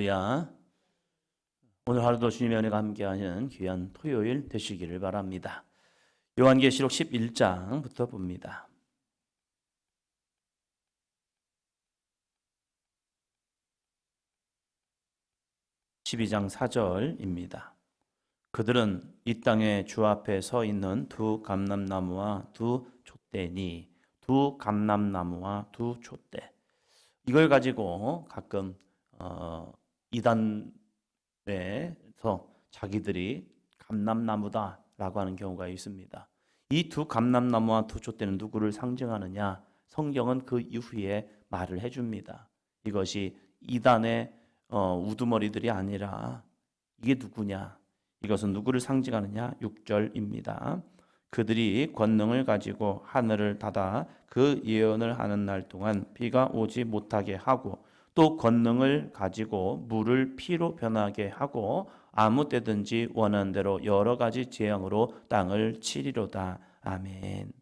할렐루야. 오늘 하루도 주님의 은혜가 함께하는 귀한 토요일 되시기를 바랍니다. 요한계시록 11장부터 봅니다. 12장 4절입니다. 그들은 이 땅에 주 앞에 서 있는 두 감람나무와 두 촛대니, 두 감람나무와 두 촛대. 이걸 가지고 가끔 이단에서 자기들이 감람나무다라고 하는 경우가 있습니다. 이 두 감람나무와 두 촛대는 누구를 상징하느냐? 성경은 그 이후에 말을 해줍니다. 이것이 이단의 우두머리들이 아니라 이게 누구냐? 이것은 누구를 상징하느냐? 6절입니다. 그들이 권능을 가지고 하늘을 닫아 그 예언을 하는 날 동안 비가 오지 못하게 하고, 또 권능을 가지고 물을 피로 변하게 하고 아무 때든지 원하는 대로 여러 가지 재앙으로 땅을 치리로다. 아멘.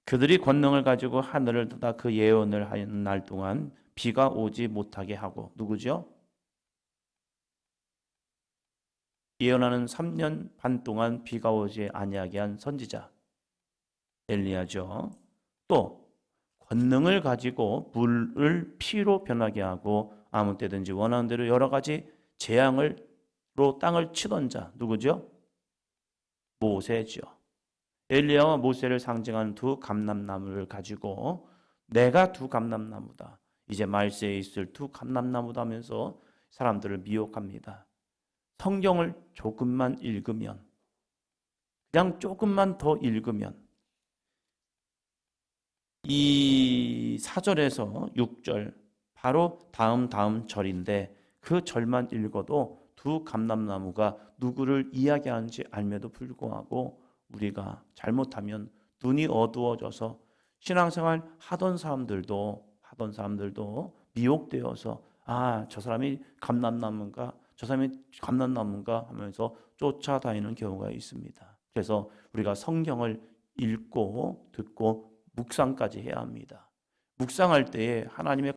그들이 권능을 가지고 하늘을 닫아 그 예언을 하는 날 동안 비가 오지 못하게 하고, 누구죠? 예언하는 3년 반 동안 비가 오지 아니하게 한 선지자 엘리야죠. 또 권능을 가지고 물을 피로 변하게 하고 아무 때든지 원하는 대로 여러 가지 재앙으로 땅을 치던 자 누구죠? 모세죠. 엘리야와 모세를 상징하는 두 감람나무를 가지고 내가 두 감람나무다, 이제 말세에 있을 두 감람나무다 하면서 사람들을 미혹합니다. 성경을 조금만 읽으면, 그냥 조금만 더 읽으면 이 4절에서 6절 바로 다음 절인데, 그 절만 읽어도 두 감람나무가 누구를 이야기하는지 알매도 불구하고 우리가 잘못하면 눈이 어두워져서 신앙생활 하던 사람들도 미혹되어서 저 사람이 감람나무인가, 저 사람이 감람나무인가 하면서 쫓아다니는 경우가 있습니다. 그래서 우리가 성경을 읽고 듣고 묵상까지 해야 합니다. 묵상할 때에 하나님의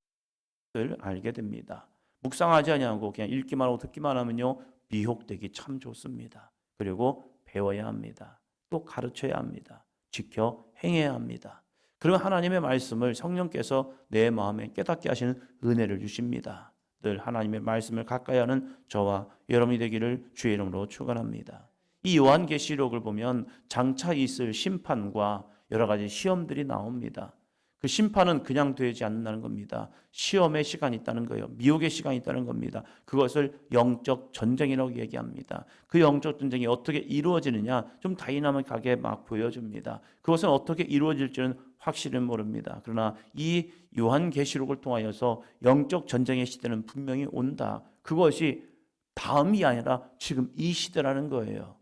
것을 알게 됩니다. 묵상하지 아니하고 그냥 읽기만 하고 듣기만 하면요, 미혹되기 참 좋습니다. 그리고 배워야 합니다. 또 가르쳐야 합니다. 지켜 행해야 합니다. 그러면 하나님의 말씀을 성령께서 내 마음에 깨닫게 하시는 은혜를 주십니다. 늘 하나님의 말씀을 가까이 하는 저와 여러분이 되기를 주의 이름으로 축원합니다. 이 요한계시록을 보면 장차 있을 심판과 여러 가지 시험들이 나옵니다. 그 심판은 그냥 되지 않는다는 겁니다. 시험의 시간이 있다는 거예요. 미혹의 시간이 있다는 겁니다. 그것을 영적 전쟁이라고 얘기합니다. 그 영적 전쟁이 어떻게 이루어지느냐 좀 다이나믹하게 막 보여줍니다. 그것은 어떻게 이루어질지는 확실히 모릅니다. 그러나 이 요한계시록을 통하여서 영적 전쟁의 시대는 분명히 온다. 그것이 다음이 아니라 지금 이 시대라는 거예요.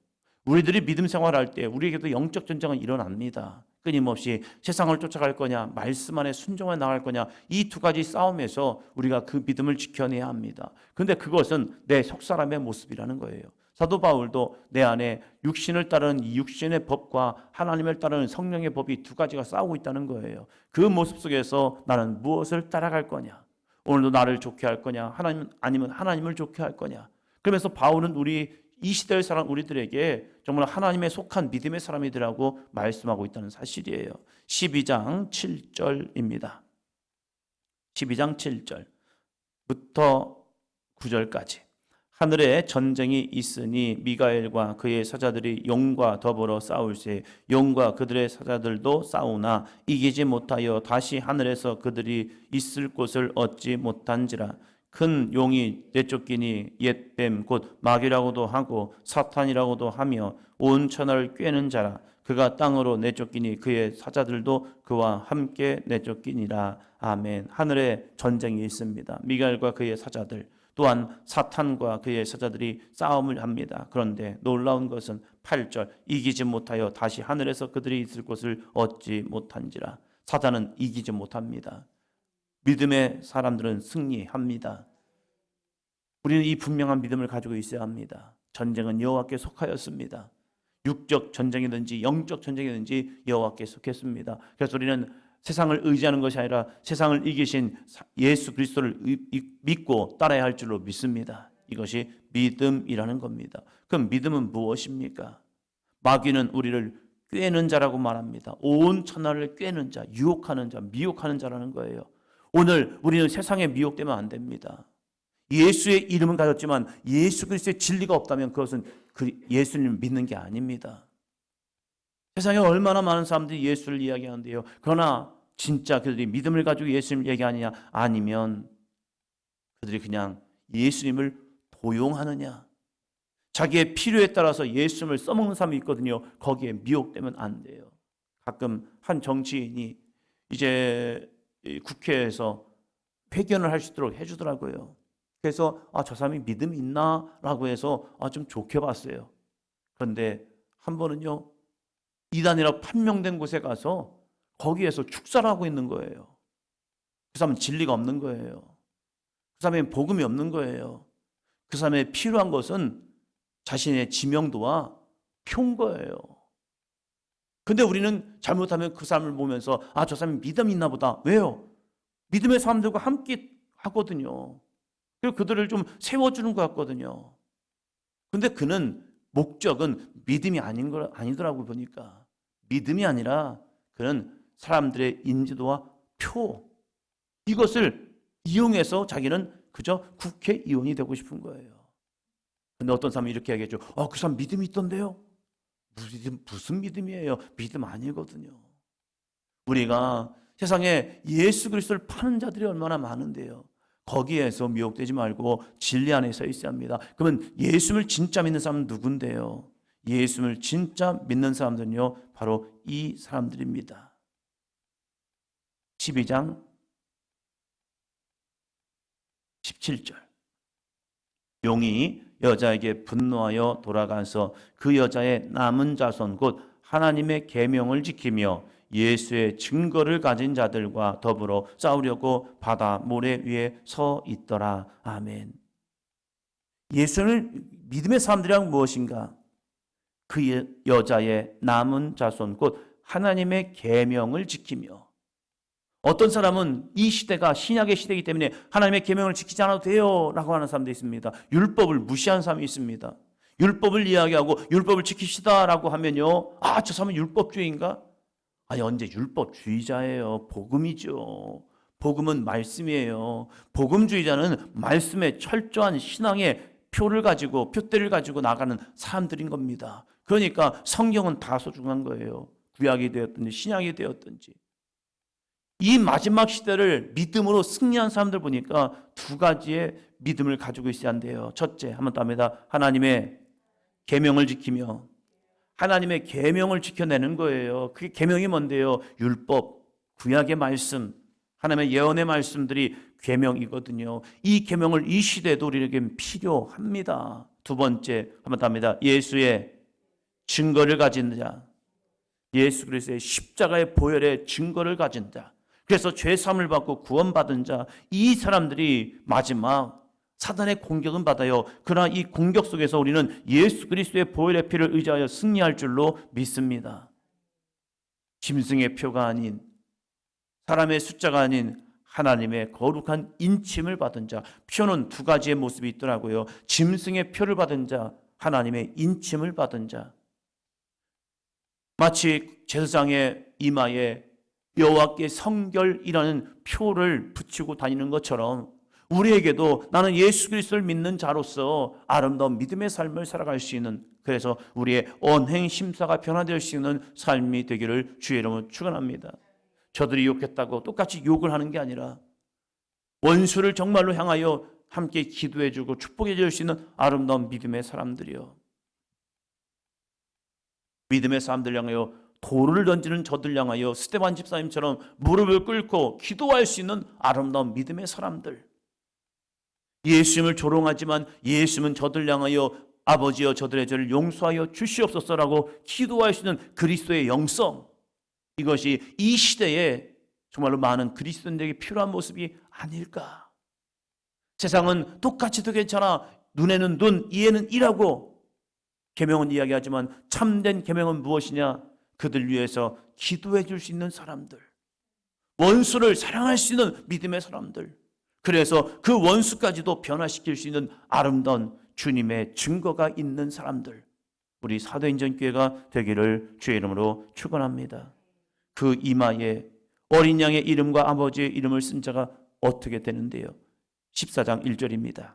우리들이 믿음 생활할 때 우리에게도 영적 전쟁은 일어납니다. 끊임없이 세상을 쫓아갈 거냐, 말씀 안에 순종해 나갈 거냐, 이 두 가지 싸움에서 우리가 그 믿음을 지켜내야 합니다. 그런데 그것은 내 속사람의 모습이라는 거예요. 사도 바울도 내 안에 육신을 따르는 이 육신의 법과 하나님을 따르는 성령의 법이 두 가지가 싸우고 있다는 거예요. 그 모습 속에서 나는 무엇을 따라갈 거냐, 오늘도 나를 좋게 할 거냐, 하나님 아니면 하나님을 좋게 할 거냐. 그러면서 바울은 이 시대의 사람 우리들에게 정말 하나님의 속한 믿음의 사람이라고 말씀하고 있다는 사실이에요. 12장 7절입니다. 12장 7절부터 9절까지. 하늘에 전쟁이 있으니 미가엘과 그의 사자들이 용과 더불어 싸울세. 용과 그들의 사자들도 싸우나 이기지 못하여 다시 하늘에서 그들이 있을 곳을 얻지 못한지라. 큰 용이 내쫓기니 옛뱀 곧 마귀라고도 하고 사탄이라고도 하며 온 천하를 꿰는 자라. 그가 땅으로 내쫓기니 그의 사자들도 그와 함께 내쫓기니라. 아멘. 하늘에 전쟁이 있습니다. 미가엘과 그의 사자들, 또한 사탄과 그의 사자들이 싸움을 합니다. 그런데 놀라운 것은 8절, 이기지 못하여 다시 하늘에서 그들이 있을 곳을 얻지 못한지라. 사탄은 이기지 못합니다. 믿음의 사람들은 승리합니다. 우리는 이 분명한 믿음을 가지고 있어야 합니다. 전쟁은 여호와께 속하였습니다. 육적 전쟁이든지 영적 전쟁이든지 여호와께 속했습니다. 그래서 우리는 세상을 의지하는 것이 아니라 세상을 이기신 예수 그리스도를 믿고 따라야 할 줄로 믿습니다. 이것이 믿음이라는 겁니다. 그럼 믿음은 무엇입니까? 마귀는 우리를 꾀는 자라고 말합니다. 온 천하를 꾀는 자, 유혹하는 자, 미혹하는 자라는 거예요. 오늘 우리는 세상에 미혹되면 안 됩니다. 예수의 이름은 가졌지만 예수 그리스도의 진리가 없다면 그것은 예수님을 믿는 게 아닙니다. 세상에 얼마나 많은 사람들이 예수를 이야기하는데요. 그러나 진짜 그들이 믿음을 가지고 예수님을 얘기하느냐, 아니면 그들이 그냥 예수님을 도용하느냐, 자기의 필요에 따라서 예수님을 써먹는 사람이 있거든요. 거기에 미혹되면 안 돼요. 가끔 한 정치인이 이제 국회에서 회견을 할 수 있도록 해주더라고요. 그래서 저 사람이 믿음이 있나? 라고 해서 좀 좋게 봤어요. 그런데 한 번은요, 이단이라 판명된 곳에 가서 거기에서 축사를 하고 있는 거예요. 그 사람은 진리가 없는 거예요. 그 사람의 복음이 없는 거예요. 그 사람의 필요한 것은 자신의 지명도와 표인 거예요. 근데 우리는 잘못하면 그 사람을 보면서 저 사람이 믿음이 있나 보다. 왜요? 믿음의 사람들과 함께 하거든요. 그리고 그들을 좀 세워주는 것 같거든요. 근데 그는 목적은 믿음이 아니더라고요. 보니까 믿음이 아니라 그는 사람들의 인지도와 표, 이것을 이용해서 자기는 그저 국회의원이 되고 싶은 거예요. 근데 어떤 사람이 이렇게 얘기하죠. 그 사람 믿음이 있던데요? 무슨 믿음이에요? 믿음 아니거든요. 우리가 세상에 예수 그리스도를 파는 자들이 얼마나 많은데요. 거기에서 미혹되지 말고 진리 안에 서 있어야 합니다. 그러면 예수를 진짜 믿는 사람은 누군데요? 예수를 진짜 믿는 사람들은요, 바로 이 사람들입니다. 12장 17절. 용이 여자에게 분노하여 돌아가서 그 여자의 남은 자손 곧 하나님의 계명을 지키며 예수의 증거를 가진 자들과 더불어 싸우려고 바다 모래 위에 서 있더라. 아멘. 예수를 믿음의 사람들이란 무엇인가? 그 여자의 남은 자손 곧 하나님의 계명을 지키며, 어떤 사람은 이 시대가 신약의 시대이기 때문에 하나님의 계명을 지키지 않아도 돼요 라고 하는 사람도 있습니다. 율법을 무시하는 사람이 있습니다. 율법을 이야기하고 율법을 지킵시다 라고 하면요, 저 사람은 율법주의인가? 아니, 언제 율법주의자예요? 복음이죠. 복음은 말씀이에요. 복음주의자는 말씀의 철저한 신앙의 표대를 가지고 나가는 사람들인 겁니다. 그러니까 성경은 다 소중한 거예요. 구약이 되었든지 신약이 되었든지. 이 마지막 시대를 믿음으로 승리한 사람들 보니까 두 가지의 믿음을 가지고 있어야 한대요. 첫째, 한번 더 합니다. 하나님의 계명을 지키며, 하나님의 계명을 지켜내는 거예요. 그게 계명이 뭔데요? 율법, 구약의 말씀, 하나님의 예언의 말씀들이 계명이거든요. 이 계명을 이 시대에도 우리에게 필요합니다. 두 번째, 한번 더 합니다. 예수의 증거를 가진 자, 예수 그리스도의 십자가의 보혈의 증거를 가진 자, 그래서 죄사함을 받고 구원받은 자, 이 사람들이 마지막 사단의 공격은 받아요. 그러나 이 공격 속에서 우리는 예수 그리스도의 보혈의 피를 의지하여 승리할 줄로 믿습니다. 짐승의 표가 아닌, 사람의 숫자가 아닌 하나님의 거룩한 인침을 받은 자. 표는 두 가지의 모습이 있더라고요. 짐승의 표를 받은 자, 하나님의 인침을 받은 자. 마치 제사장의 이마에 여호와께 성결이라는 표를 붙이고 다니는 것처럼 우리에게도 나는 예수 그리스도를 믿는 자로서 아름다운 믿음의 삶을 살아갈 수 있는, 그래서 우리의 언행 심사가 변화될 수 있는 삶이 되기를 주의 이름으로 축원합니다. 저들이 욕했다고 똑같이 욕을 하는 게 아니라 원수를 정말로 향하여 함께 기도해주고 축복해 줄 수 있는 아름다운 믿음의 사람들이요. 믿음의 사람들 향하여 돌을 던지는 저들 향하여 스데반 집사님처럼 무릎을 꿇고 기도할 수 있는 아름다운 믿음의 사람들. 예수님을 조롱하지만 예수님은 저들 향하여 아버지여 저들의 죄를 용서하여 주시옵소서라고 기도할 수 있는 그리스도의 영성. 이것이 이 시대에 정말로 많은 그리스도인들에게 필요한 모습이 아닐까. 세상은 똑같이도 괜찮아. 눈에는 눈, 이에는 이라고 계명은 이야기하지만 참된 계명은 무엇이냐? 그들 위해서 기도해 줄 수 있는 사람들. 원수를 사랑할 수 있는 믿음의 사람들, 그래서 그 원수까지도 변화시킬 수 있는 아름다운 주님의 증거가 있는 사람들, 우리 사도행전 교회가 되기를 주의 이름으로 축원합니다. 그 이마에 어린 양의 이름과 아버지의 이름을 쓴 자가 어떻게 되는데요? 14장 1절입니다.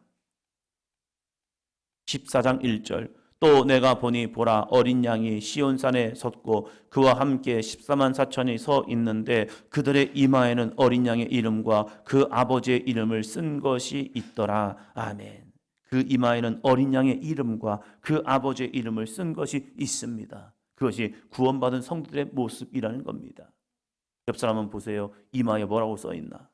14장 1절. 또 내가 보니 보라, 어린 양이 시온산에 섰고 그와 함께 14만 4천이 서 있는데 그들의 이마에는 어린 양의 이름과 그 아버지의 이름을 쓴 것이 있더라. 아멘. 그 이마에는 어린 양의 이름과 그 아버지의 이름을 쓴 것이 있습니다. 그것이 구원받은 성도들의 모습이라는 겁니다. 옆 사람 한번 보세요. 이마에 뭐라고 써 있나?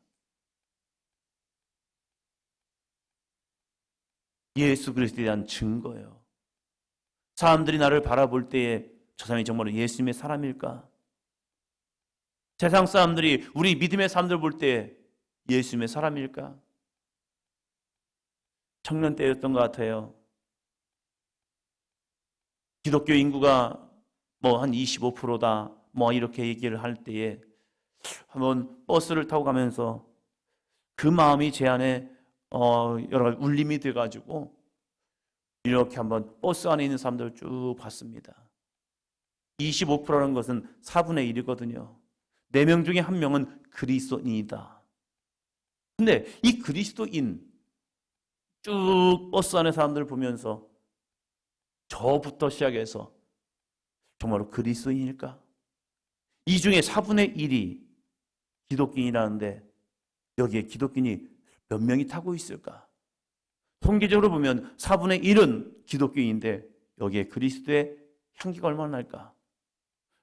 예수 그리스도에 대한 증거예요. 사람들이 나를 바라볼 때에 저 사람이 정말로 예수님의 사람일까? 세상 사람들이 우리 믿음의 사람들 볼 때 예수님의 사람일까? 청년 때였던 것 같아요. 기독교 인구가 뭐 한 25%다 뭐 이렇게 얘기를 할 때에 한번 버스를 타고 가면서 그 마음이 제 안에 여러 가지 울림이 돼가지고 이렇게 한번 버스 안에 있는 사람들을 쭉 봤습니다. 25%라는 것은 4분의 1이거든요. 4명 중에 1명은 그리스도인이다. 근데 이 그리스도인 쭉 버스 안에 사람들을 보면서 저부터 시작해서 정말로 그리스도인일까? 이 중에 4분의 1이 기독교인이라는데 여기에 기독교인이 몇 명이 타고 있을까? 통계적으로 보면 4분의 1은 기독교인인데 여기에 그리스도의 향기가 얼마나 날까?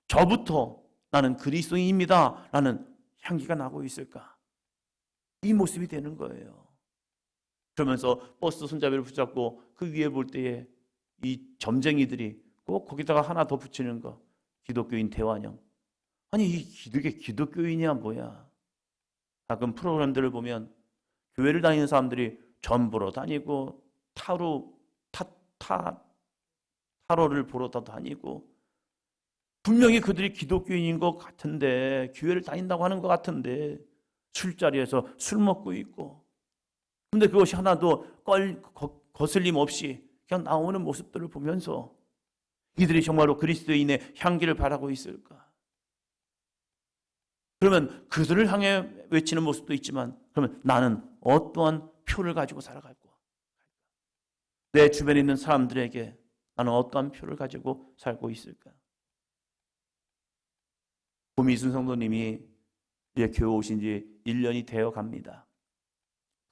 저부터 나는 그리스도인입니다 라는 향기가 나고 있을까? 이 모습이 되는 거예요. 그러면서 버스 손잡이를 붙잡고 그 위에 볼 때에 이 점쟁이들이 꼭 거기다가 하나 더 붙이는 거, 기독교인 대환영. 아니 이게 기독교인이야 뭐야? 가끔 프로그램들을 보면 교회를 다니는 사람들이 전보러 다니고 타로를 보러 다니고 분명히 그들이 기독교인인 것 같은데 교회를 다닌다고 하는 것 같은데 술자리에서 술 먹고 있고 근데 그것이 하나도 거슬림 없이 그냥 나오는 모습들을 보면서 이들이 정말로 그리스도인의 향기를 바라고 있을까? 그러면 그들을 향해 외치는 모습도 있지만 그러면 나는 어떠한 표를 가지고 살아갈 거야? 내 주변에 있는 사람들에게 나는 어떠한 표를 가지고 살고 있을까? 고미순 성도님이 이제 교회 오신 지 1년이 되어 갑니다.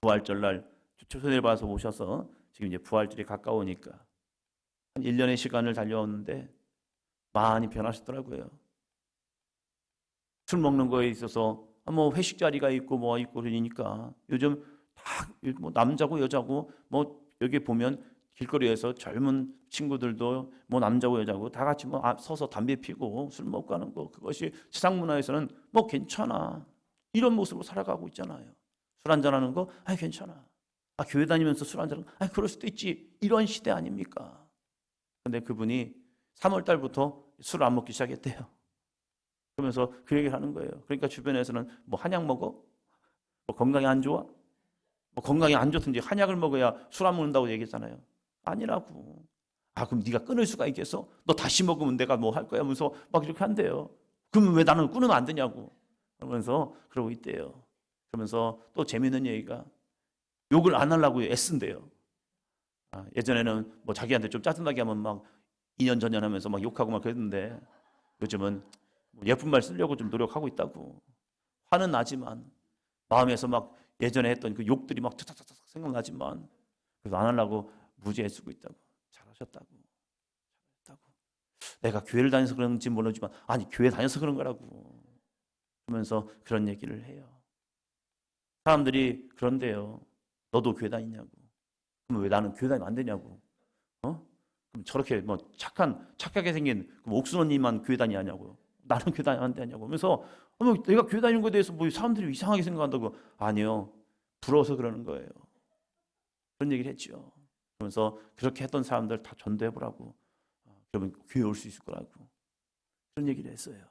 부활절날 초선을 봐서 오셔서 지금 이제 부활절이 가까우니까 한 1년의 시간을 달려왔는데 많이 변하셨더라고요. 술 먹는 거에 있어서 뭐 회식 자리가 있고 뭐 있고 그러니까 요즘 다 뭐 남자고 여자고 뭐 여기 보면 길거리에서 젊은 친구들도 뭐 남자고 여자고 다 같이 뭐 서서 담배 피고 술 먹고 하는 거 그것이 세상 문화에서는 뭐 괜찮아 이런 모습으로 살아가고 있잖아요. 술 한잔하는 거 괜찮아. 교회 다니면서 술 한잔하는 거 그럴 수도 있지 이런 시대 아닙니까? 근데 그분이 3월 달부터 술 안 먹기 시작했대요. 그러면서 그 얘기를 하는 거예요. 그러니까 주변에서는 뭐 한약 먹어? 뭐 건강에 안 좋아? 뭐 건강에 안 좋든지 한약을 먹어야 술 안 먹는다고 얘기했잖아요. 아니라고. 그럼 네가 끊을 수가 있겠어? 너 다시 먹으면 내가 뭐 할 거야? 하면서 막 이렇게 한대요. 그러면 왜 나는 끊으면 안 되냐고. 그러면서 그러고 있대요. 그러면서 또 재미있는 얘기가 욕을 안 하려고 애쓴대요. 예전에는 뭐 자기한테 좀 짜증나게 하면 막 2년 전년 하면서 막 욕하고 막 그랬는데 요즘은 예쁜 말 쓰려고 좀 노력하고 있다고. 화는 나지만 마음에서 막 예전에 했던 그 욕들이 막 탁탁탁 생각나지만 그래서 안 하려고 무지해 쓰고 있다고. 잘하셨다고. 내가 교회를 다녀서 그런지 모르지만 아니 교회 다녀서 그런 거라고. 그러면서 그런 얘기를 해요. 사람들이 그런데요. 너도 교회 다니냐고. 그럼 왜 나는 교회 다니면 안 되냐고. 그럼 저렇게 뭐 착하게 생긴 옥순원님만 교회 다니냐고. 나는 교회 다니면 안 되냐고. 그러면서 내가 교회 다니는 것에 대해서 뭐 사람들이 이상하게 생각한다고. 아니요. 부러워서 그러는 거예요. 그런 얘기를 했죠. 그러면서 그렇게 했던 사람들 다 전도해보라고. 그러면 교회 올 수 있을 거라고. 그런 얘기를 했어요.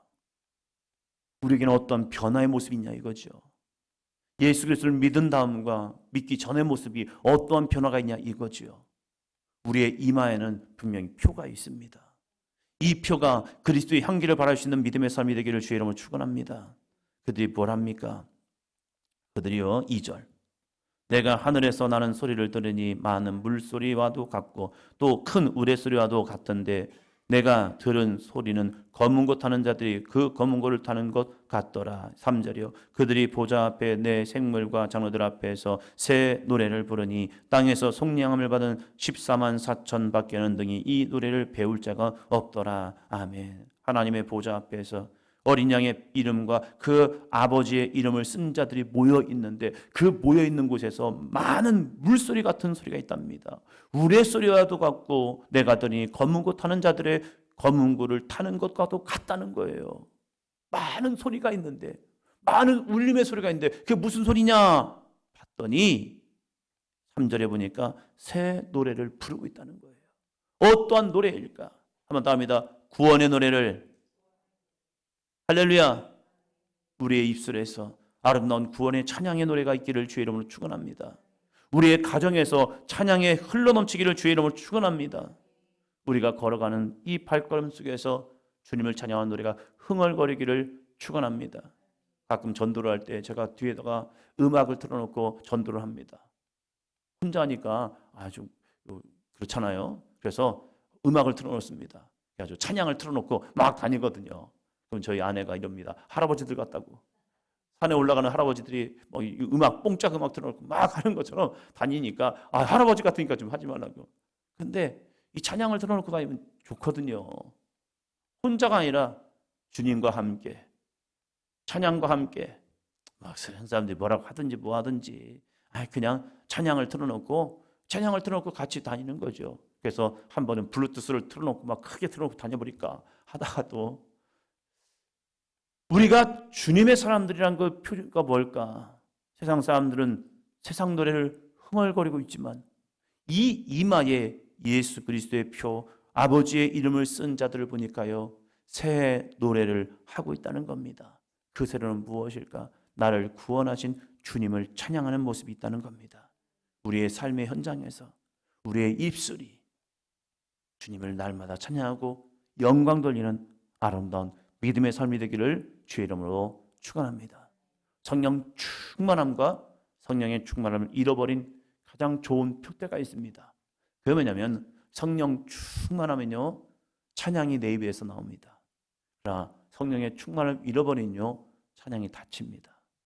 우리에게는 어떤 변화의 모습이 있냐 이거죠. 예수 그리스도를 믿은 다음과 믿기 전의 모습이 어떠한 변화가 있냐 이거지요. 우리의 이마에는 분명히 표가 있습니다. 이 표가 그리스도의 향기를 발할 수 있는 믿음의 삶이 되기를 주의 이름으로 축원합니다. 그들이 뭘 합니까? 그들이요 2절 내가 하늘에서 나는 소리를 들으니 많은 물소리와도 같고 또 큰 우레소리와도 같던데 내가 들은 소리는 검은 것 타는 자들이 그 검은 것을 타는 것 같더라. 3절이요 그들이 보좌 앞에 내 생물과 장로들 앞에서 새 노래를 부르니 땅에서 속량함을 받은 14만 4천 밖에는 등이 이 노래를 배울 자가 없더라. 아멘. 하나님의 보좌 앞에서 어린 양의 이름과 그 아버지의 이름을 쓴 자들이 모여 있는데 그 모여 있는 곳에서 많은 물소리 같은 소리가 있답니다. 우레소리와도 같고 내가 들으니 검은 고 타는 자들의 검은 고를 타는 것과도 같다는 거예요. 많은 소리가 있는데 많은 울림의 소리가 있는데 그게 무슨 소리냐 봤더니 3절에 보니까 새 노래를 부르고 있다는 거예요. 어떠한 노래일까? 한번 더 합니다. 구원의 노래를 할렐루야. 우리의 입술에서 아름다운 구원의 찬양의 노래가 있기를 주의 이름으로 축원합니다. 우리의 가정에서 찬양의 흘러넘치기를 주의 이름으로 축원합니다. 우리가 걸어가는 이 발걸음 속에서 주님을 찬양하는 노래가 흥얼거리기를 축원합니다. 가끔 전도를 할 때 제가 뒤에다가 음악을 틀어놓고 전도를 합니다. 혼자 하니까 아주 그렇잖아요. 그래서 음악을 틀어놓습니다. 아주 찬양을 틀어놓고 막 다니거든요. 그럼 저희 아내가 이럽니다. 할아버지들 같다고. 산에 올라가는 할아버지들이 뭐 음악 뽕짝 음악 틀어놓고 막 하는 것처럼 다니니까 할아버지 같으니까 좀 하지 말라고. 근데 이 찬양을 틀어놓고 다니면 좋거든요. 혼자가 아니라 주님과 함께 찬양과 함께 막 세상 사람들이 뭐라고 하든지 뭐 하든지 그냥 찬양을 틀어놓고 같이 다니는 거죠. 그래서 한 번은 블루투스를 틀어놓고 막 크게 틀어놓고 다녀버릴까 하다가 또 우리가 주님의 사람들이란 그 표가 뭘까? 세상 사람들은 세상 노래를 흥얼거리고 있지만 이 이마에 예수 그리스도의 표, 아버지의 이름을 쓴 자들을 보니까요 새 노래를 하고 있다는 겁니다. 그 새로는 무엇일까? 나를 구원하신 주님을 찬양하는 모습이 있다는 겁니다. 우리의 삶의 현장에서 우리의 입술이 주님을 날마다 찬양하고 영광 돌리는 아름다운 믿음의 삶이 되기를 주의 이름으로 축원합니다. 성령 충만함과 성령의 충만함을 잃어버린 가장 좋은 표대가 있습니다. 그게 뭐냐면 성령 충만하면요 찬양이 내 입에서 나옵니다. 그러나 성령의 충만함을 잃어버리면요 찬양이 닫힙니다.